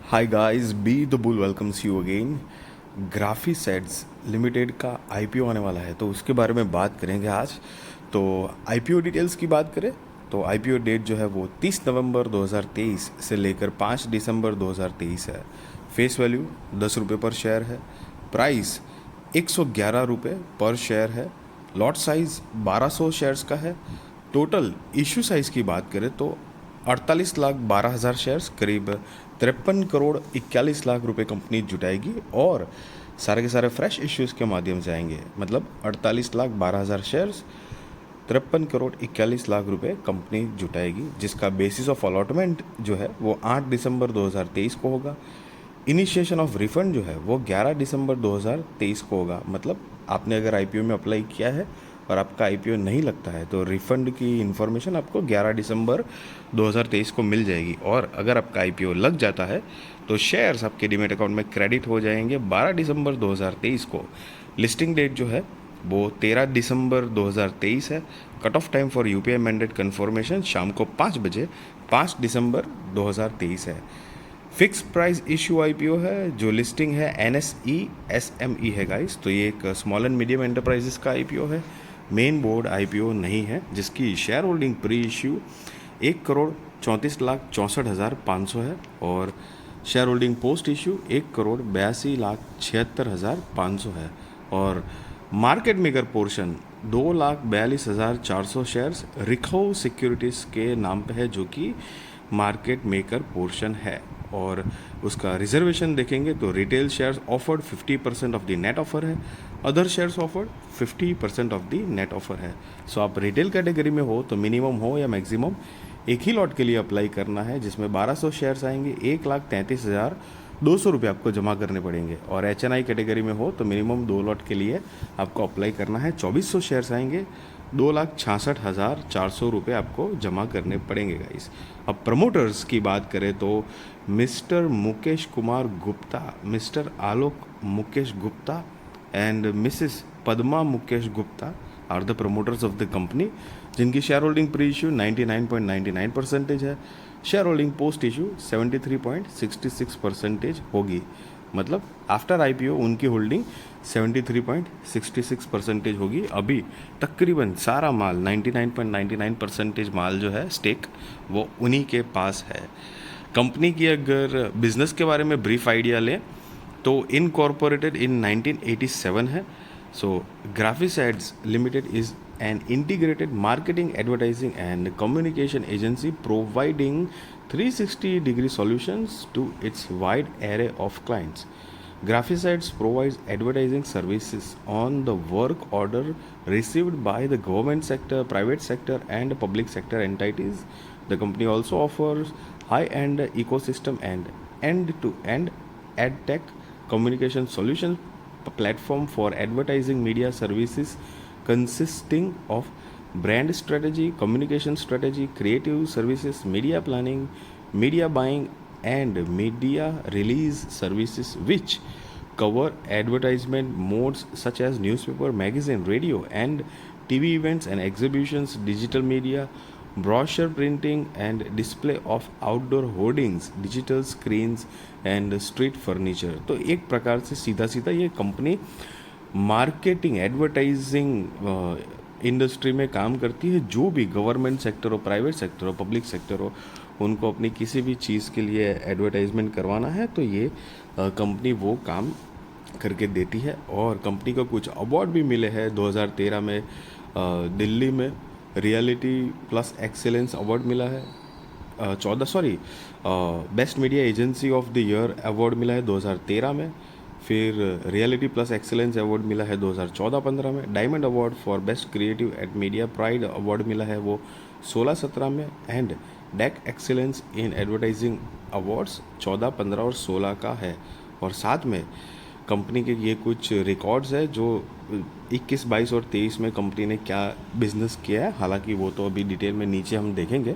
Hi guys, be the bull welcomes you again. Graphisads limited का IPO आने वाला है, तो उसके बारे में बात करेंगे आज। तो आईपीओ डिटेल्स की बात करें तो आईपीओ डेट जो है वो 30 नवंबर 2023 से लेकर 5 दिसंबर 2023 है। फेस वैल्यू 10 रुपये पर शेयर है। प्राइस 111 रुपये पर शेयर है। लॉट साइज 1200 शेयर्स का है। टोटल इशू साइज़ की बात करें तो 48,12,000 शेयर्स, करीब 53 करोड़ 41 लाख रुपए कंपनी जुटाएगी और सारे के सारे फ्रेश इश्यूज़ के माध्यम से आएंगे। मतलब 48,12,000 शेयर्स, 53 करोड़ 41 लाख रुपए कंपनी जुटाएगी, जिसका बेसिस ऑफ अलॉटमेंट जो है वो 8 दिसंबर 2023 को होगा। इनिशिएशन ऑफ रिफंड जो है वो 11 दिसंबर 2023 को होगा। मतलब आपने अगर आईपीओ में अप्लाई किया है और आपका आईपीओ नहीं लगता है तो रिफंड की इन्फॉर्मेशन आपको 11 दिसंबर 2023 को मिल जाएगी। और अगर आपका आईपीओ लग जाता है तो शेयर्स आपके डीमेट अकाउंट में क्रेडिट हो जाएंगे 12 दिसंबर 2023 को। लिस्टिंग डेट जो है वो 13 दिसंबर 2023 है। Cut off time for UPI mandate confirmation शाम को 5 बजे 5 दिसंबर 2023 है। फिक्स प्राइस इशू आईपीओ है। जो लिस्टिंग है एनएसई एसएमई है गाइस, तो ये एक स्मॉल एंड मीडियम एंटरप्राइजेस का आईपीओ है। मेन बोर्ड आईपीओ नहीं है, जिसकी शेयर होल्डिंग प्री इश्यू 1,34,64,500 है और शेयर होल्डिंग पोस्ट इश्यू 1,82,76,500 है। और market maker portion 2,42,400 shares Rikhav securities के नाम पे है, जो कि मार्केट मेकर पोर्शन है। और उसका रिजर्वेशन देखेंगे तो retail shares offered 50% of the net offer है। Other shares offered 50% of the net offer है। सो आप रिटेल कैटेगरी में हो तो मिनिमम हो या मैक्सिमम एक ही लॉट के लिए अप्लाई करना है, जिसमें 1200 शेयर्स आएंगे। 1,33,200 रुपये आपको जमा करने पड़ेंगे। और एचएनआई कैटेगरी में हो तो मिनिमम 2 लॉट के लिए आपको अप्लाई करना है। 2400 शेयर्स आएंगे। 2,66,400 रुपये आपको जमा करने पड़ेंगे गाइस। अब प्रमोटर्स की बात करें तो mister Mukesh Kumar Gupta, mister Alok Mukesh Gupta and mrs Padma Mukesh Gupta are the promoters of the company, जिनकी शेयर होल्डिंग प्री इशू 99.99% है। शेयर होल्डिंग पोस्ट इशू 73.66% होगी। मतलब आफ्टर आईपीओ उनकी होल्डिंग 73.66% होगी। अभी तकरीबन सारा माल 99.99% माल जो है स्टेक वो उन्हीं के पास है। कंपनी की अगर बिजनेस के बारे में ब्रीफ आइडिया लें तो इनकॉर्पोरेटेड इन 1987 है। So Graphisads limited is an integrated marketing, advertising and communication agency providing 360-degree solutions to its wide array of clients. Graphics provides advertising services on the work order received by the government sector, private sector and public sector entities. The company also offers high-end ecosystem and end-to-end ad tech communication solutions platform for advertising media services consisting of brand strategy, communication strategy, creative services, media planning, media buying, and media release services, which cover advertisement modes such as newspaper, magazine, radio, and TV events and exhibitions, digital media, brochure printing and display of outdoor hoardings, digital screens and street furniture। तो एक प्रकार से सीधा सीधा ये company marketing advertising industry में काम करती है। जो भी गवर्नमेंट सेक्टर हो, प्राइवेट सेक्टर हो, पब्लिक सेक्टर हो, उनको अपनी किसी भी चीज़ के लिए एडवर्टाइजमेंट करवाना है तो ये कंपनी वो काम करके देती है। और कंपनी को कुछ अवार्ड भी मिले हैं 2013 में। दिल्ली में रियलिटी प्लस एक्सेलेंस अवार्ड मिला है। Best media agency of the year award मिला है 2013 में। फिर रियलिटी प्लस एक्सेलेंस अवार्ड मिला है 2014-15 में। Diamond award for best creative eight media pride award मिला है वो 16-17 में। And deck excellence in advertising awards 14, 15 और 16 का है। और साथ में कंपनी के ये कुछ रिकॉर्ड्स है जो 21, 22 और 23 में कंपनी ने क्या बिजनेस किया है। हालांकि वो तो अभी डिटेल में नीचे हम देखेंगे,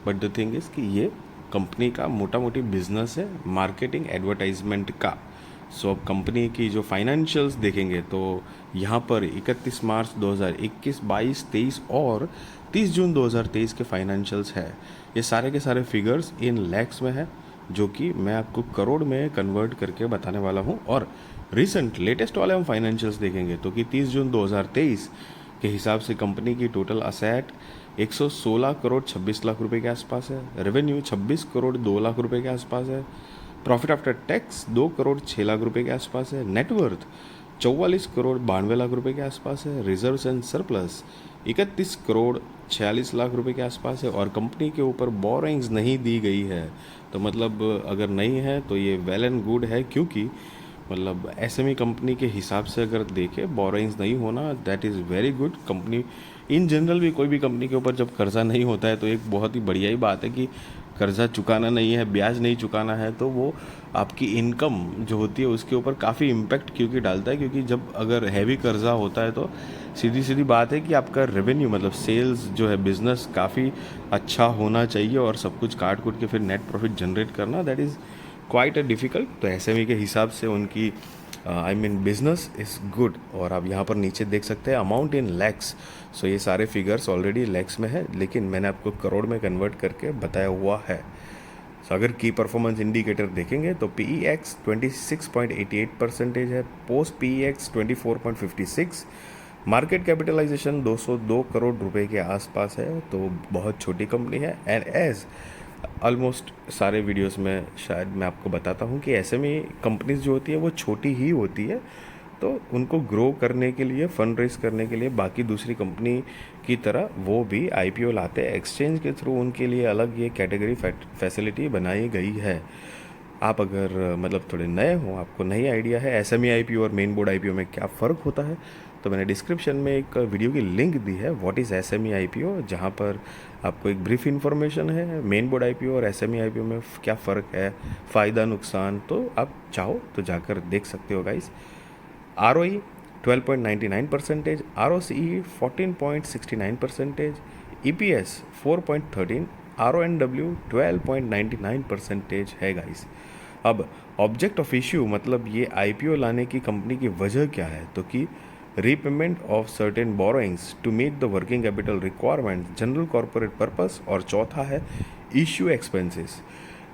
बट द थिंग इज़ कि ये कंपनी का मोटा मोटी बिजनेस है मार्केटिंग एडवर्टाइजमेंट का। सो अब कंपनी की जो फाइनेंशियल्स देखेंगे तो यहाँ पर 31 मार्च 2021, 22, 23 और 30 जून 2023 के फाइनेंशियल्स है। ये सारे के सारे फिगर्स इन लैक्स में है। जो कि मैं आपको करोड़ में कन्वर्ट करके बताने वाला हूँ। और रिसेंट लेटेस्ट वाले हम फाइनेंशियल्स देखेंगे तो कि 30 जून 2023 के हिसाब से कंपनी की टोटल असेट 116 करोड़ 26 लाख रुपए के आसपास है, रेवेन्यू 26 करोड़ 2 लाख रुपए के आसपास है, profit after tax 2 crore 6 lakh रुपए के आसपास है, नेटवर्थ 44 करोड़ 92 लाख रुपए के आसपास है, reserves and surplus 31 crore 46 lakh रुपए के आसपास है, और कंपनी के ऊपर बोरिंग्स नहीं दी गई है। तो मतलब अगर नहीं है तो ये वेल एंड गुड है, क्योंकि मतलब एसएमई कंपनी के हिसाब से अगर देखें बोरिंग्स नहीं होना that is very good. Company in general भी कोई भी कंपनी के ऊपर जब कर्जा नहीं होता है तो एक बहुत ही बढ़िया ही बात है कि कर्जा चुकाना नहीं है, ब्याज नहीं चुकाना है, तो वो आपकी इनकम जो होती है उसके ऊपर काफ़ी इम्पैक्ट क्योंकि डालता है। क्योंकि जब अगर हैवी कर्जा होता है तो सीधी सीधी बात है कि आपका रेवेन्यू मतलब सेल्स जो है बिजनेस काफ़ी अच्छा होना चाहिए, और सब कुछ काट कूट के फिर नेट प्रॉफिट जनरेट करना that is quite a difficult. तो एसएमई के हिसाब से उनकी I mean business is good. और आप यहाँ पर नीचे देख सकते हैं अमाउंट इन लैक्स। सो ये सारे फिगर्स ऑलरेडी लैक्स में है, लेकिन मैंने आपको करोड़ में कन्वर्ट करके बताया हुआ है। सो अगर की परफॉर्मेंस इंडिकेटर देखेंगे तो PEX 26.88% है, post PEX 24.56, market capitalisation 202 crore रुपए के आसपास है, तो बहुत छोटी कंपनी है। एंड एज ऑलमोस्ट सारे वीडियोस में शायद मैं आपको बताता हूँ कि एसएमई कंपनीज जो होती है वो छोटी ही होती है, तो उनको ग्रो करने के लिए फंड रेज करने के लिए बाकी दूसरी कंपनी की तरह वो भी आईपीओ लाते हैं एक्सचेंज के थ्रू, उनके लिए अलग ये कैटेगरी फैसिलिटी बनाई गई है। आप अगर मतलब थोड़े नए हो, आपको नई आइडिया है एसएमई आईपीओ और मेन बोर्ड आईपीओ में क्या फ़र्क होता है, तो मैंने डिस्क्रिप्शन में एक वीडियो की लिंक दी है व्हाट इज़ एसएमई आईपीओ, जहाँ पर आपको एक ब्रीफ इन्फॉर्मेशन है मेन बोर्ड आईपीओ और एसएमई आईपीओ में क्या फ़र्क है, फ़ायदा नुकसान, तो आप चाहो तो जाकर देख सकते हो guys. ROE 12.99%, ROCE 14.69%, EPS 4.13, RONW 12.99% है गाइस। अब ऑब्जेक्ट ऑफ इश्यू मतलब ये आईपीओ लाने की कंपनी की वजह क्या है, तो कि repayment of certain borrowings to meet the working capital requirement, general corporate purpose, और चौथा है इश्यू एक्सपेंसेस।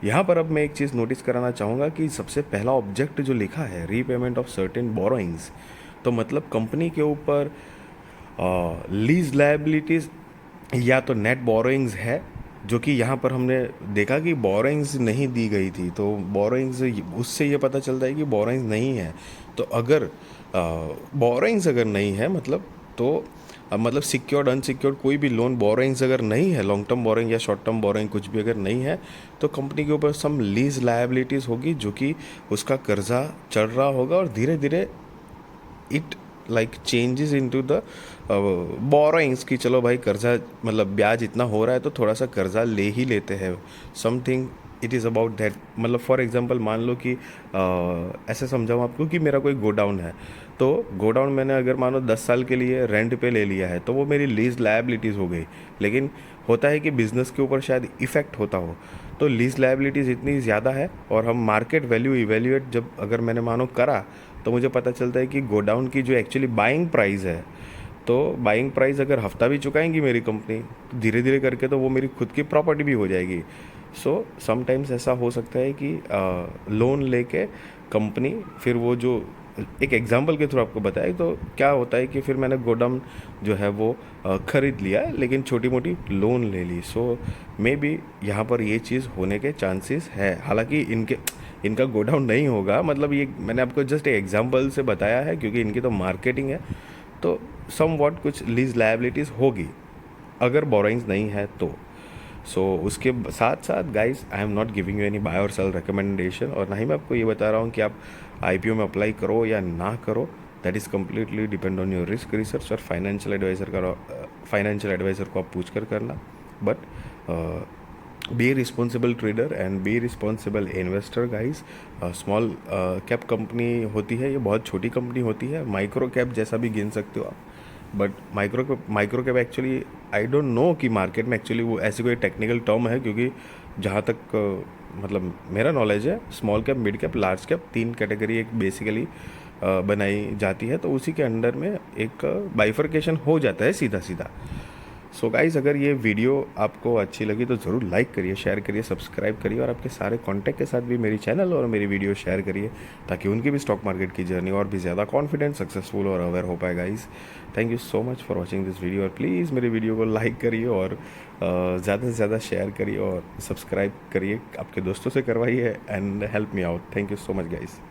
यहाँ पर अब मैं एक चीज़ नोटिस कराना चाहूँगा कि सबसे पहला ऑब्जेक्ट जो लिखा है रीपेमेंट ऑफ सर्टेन बोरोइंग्स, तो मतलब कंपनी के ऊपर लीज लायबिलिटीज़ या तो नेट बोरोइंग्स है, जो कि यहाँ पर हमने देखा कि बोरोइंग्स नहीं दी गई थी, तो बोरोइंग्स उससे ये पता चलता है कि बोरोइंग्स नहीं है। तो अगर बोरोइंग्स अगर नहीं है मतलब तो मतलब सिक्योर्ड अनसिक्योर्ड कोई भी लोन बोरोइंग्स अगर नहीं है, लॉन्ग टर्म बोरोइंग या शॉर्ट टर्म बोरोइंग कुछ भी अगर नहीं है, तो कंपनी के ऊपर सम लीज लायबिलिटीज़ होगी, जो कि उसका कर्जा चढ़ रहा होगा और धीरे धीरे it like changes into the borrowings कि चलो भाई कर्जा मतलब ब्याज इतना हो रहा है तो थोड़ा सा कर्जा ले ही लेते हैं, something it is about that. मतलब फॉर एग्जांपल मान लो कि ऐसे समझाऊँ आपको कि मेरा कोई गोडाउन है, तो गोडाउन मैंने अगर मानो 10 साल के लिए रेंट पे ले लिया है तो वो मेरी लीज लायबिलिटीज़ हो गई। लेकिन होता है कि बिज़नेस के ऊपर शायद इफ़ेक्ट होता हो, तो लीज लायबिलिटीज़ इतनी ज़्यादा है और हम मार्केट वैल्यू इवेल्यूएट जब अगर मैंने मानो करा तो मुझे पता चलता है कि गोडाउन की जो एक्चुअली बाइंग प्राइस है, तो बाइंग प्राइस अगर हफ्ता भी चुकाएंगी मेरी कंपनी तो धीरे धीरे करके तो वो मेरी खुद की प्रॉपर्टी भी हो जाएगी। सो समटाइम्स ऐसा हो सकता है कि लोन लेके कंपनी फिर वो जो एक एग्जांपल के थ्रू आपको बताया, तो क्या होता है कि फिर मैंने गोडाउन जो है वो ख़रीद लिया लेकिन छोटी मोटी लोन ले ली। सो मे बी यहाँ पर ये चीज़ होने के चांसेस है, हालांकि इनका गोडाउन नहीं होगा, मतलब ये मैंने आपको जस्ट एक एग्जांपल से बताया है क्योंकि इनकी तो मार्केटिंग है, तो सम वॉट कुछ लीज लायबिलिटीज़ होगी अगर बोरोइंग्स नहीं है तो। सो उसके साथ साथ guys I am not giving you any buy और सेल रिकमेंडेशन, और ना ही मैं आपको ये बता रहा हूँ कि आप आईपीओ में अप्लाई करो या ना करो, that is completely depend on your risk research और फाइनेंशियल एडवाइज़र को आप पूछ कर करना। But be responsible trader and be responsible investor guys. Small cap company होती है, ये बहुत छोटी कंपनी होती है, माइक्रो कैप जैसा भी गिन सकते हो आप, but micro cap actually I don't know कि मार्केट में एक्चुअली वो ऐसी कोई टेक्निकल टर्म है, क्योंकि जहाँ तक मतलब मेरा नॉलेज है small cap, mid cap, large cap 3 category एक बेसिकली बनाई जाती है, तो उसी के अंडर में एक बाइफर्केशन हो जाता है सीधा सीधा। सो गाइज़, अगर ये वीडियो आपको अच्छी लगी तो ज़रूर लाइक करिए, शेयर करिए, सब्सक्राइब करिए और आपके सारे कॉन्टैक्ट के साथ भी मेरी चैनल और मेरी वीडियो शेयर करिए, ताकि उनकी भी स्टॉक मार्केट की जर्नी और भी ज़्यादा कॉन्फिडेंट, सक्सेसफुल और अवेयर हो पाए guys. Thank you so much for watching this video और प्लीज़ मेरी वीडियो को लाइक करिए और ज़्यादा से ज़्यादा शेयर करिए और सब्सक्राइब करिए, आपके दोस्तों से करवाइए and help me out. Thank you so much guys.